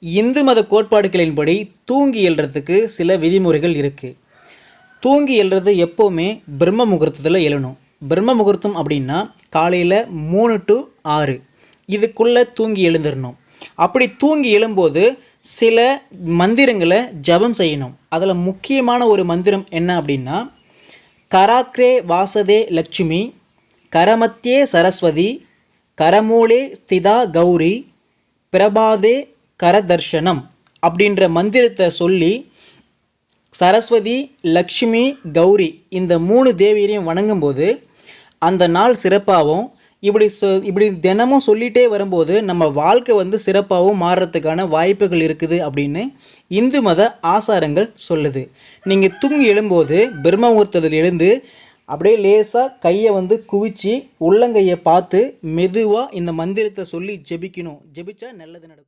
இந்து மத கோட்பாடுகளின்படி தூங்கி எழுறதுக்கு சில விதிமுறைகள் இருக்குது. தூங்கி எழுறது எப்போவுமே பிரம்ம முகூர்த்தத்தில் எழணும். பிரம்ம முகூர்த்தம் அப்படின்னா காலையில் 3 to 6 இதுக்குள்ளே தூங்கி எழுந்துடணும். அப்படி தூங்கி எழும்போது சில மந்திரங்களை ஜபம் செய்யணும். அதில் முக்கியமான ஒரு மந்திரம் என்ன அப்படின்னா, கராக்ரே வாசதே லட்சுமி, கரமத்தியே சரஸ்வதி, கரமூலே ஸ்திதா கௌரி, பிரபாதே கரதர்ஷனம் அப்படின்ற மந்திரத்தை சொல்லி சரஸ்வதி, லக்ஷ்மி, கௌரி இந்த 3 தேவியரையும் வணங்கும்போது அந்த நாள் சிறப்பாகவும், இப்படி தினமும் சொல்லிகிட்டே வரும்போது நம்ம வாழ்க்கை சிறப்பாகவும் மாறுறதுக்கான வாய்ப்புகள் இருக்குது அப்படின்னு இந்து மத ஆசாரங்கள் சொல்லுது. நீங்கள் தூங்கி எழும்போது பிரம்ம முகூர்த்தத்தில் எழுந்து அப்படியே லேசாக கையை குவிச்சு உள்ளங்கையை பார்த்து மெதுவாக இந்த மந்திரத்தை சொல்லி ஜெபிக்கணும். ஜெபிச்சா நல்லது நடக்கும்.